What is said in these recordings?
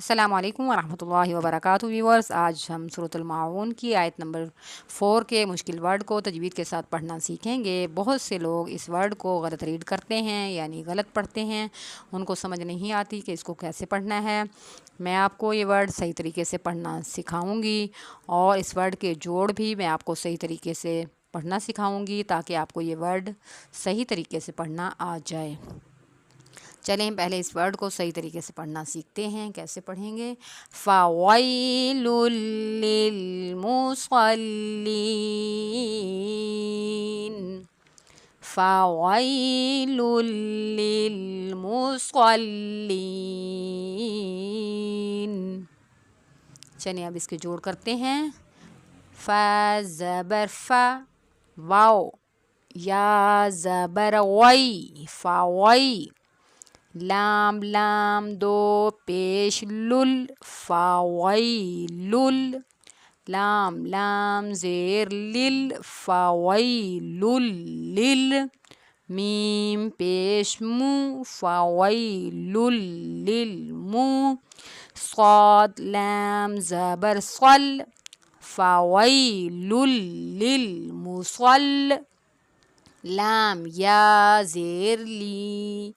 السلام علیکم ورحمۃ اللہ وبرکاتہ ویورز، آج ہم سورۃ الماعون کی آیت نمبر 4 کے مشکل ورڈ کو تجوید کے ساتھ پڑھنا سیکھیں گے۔ بہت سے لوگ اس ورڈ کو غلط ریڈ کرتے ہیں، یعنی غلط پڑھتے ہیں، ان کو سمجھ نہیں آتی کہ اس کو کیسے پڑھنا ہے۔ میں آپ کو یہ ورڈ صحیح طریقے سے پڑھنا سکھاؤں گی، اور اس ورڈ کے جوڑ بھی میں آپ کو صحیح طریقے سے پڑھنا سکھاؤں گی تاکہ آپ کو یہ ورڈ صحیح طریقے سے پڑھنا آ جائے۔ چلیں پہلے اس ورڈ کو صحیح طریقے سے پڑھنا سیکھتے ہیں۔ کیسے پڑھیں گے؟ فَوَيْلٌ لِّلْمُصَلِّينَ، فَوَيْلٌ لِّلْمُصَلِّينَ۔ چلیے اب اس کے جوڑ کرتے ہیں۔ فا زبر فا، واو، یا زبر وئی، فاوئی، لام لام دو پیش لل، فاویلل، لام لام زیر لل، فاویلل لل، میم پیش مو، فاویلل للمو، صاد لام زبر صل، فاویلل للمصل، لام یا زیر لی،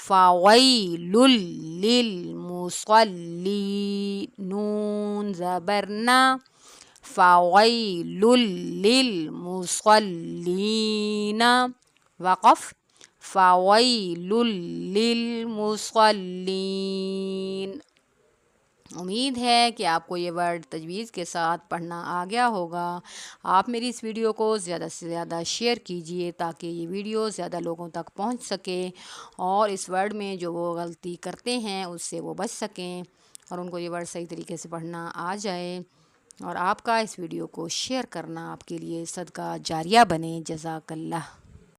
فاویلل للمصلی، نون زبر نا، فاویلل للمصلین، وقف، فاویلل للمصلین۔ امید ہے کہ آپ کو یہ ورڈ تجویز کے ساتھ پڑھنا آ گیا ہوگا۔ آپ میری اس ویڈیو کو زیادہ سے زیادہ شیئر کیجئے تاکہ یہ ویڈیو زیادہ لوگوں تک پہنچ سکے، اور اس ورڈ میں جو وہ غلطی کرتے ہیں اس سے وہ بچ سکیں، اور ان کو یہ ورڈ صحیح طریقے سے پڑھنا آ جائے۔ اور آپ کا اس ویڈیو کو شیئر کرنا آپ کے لیے صدقہ جاریہ بنے۔ جزاک اللہ۔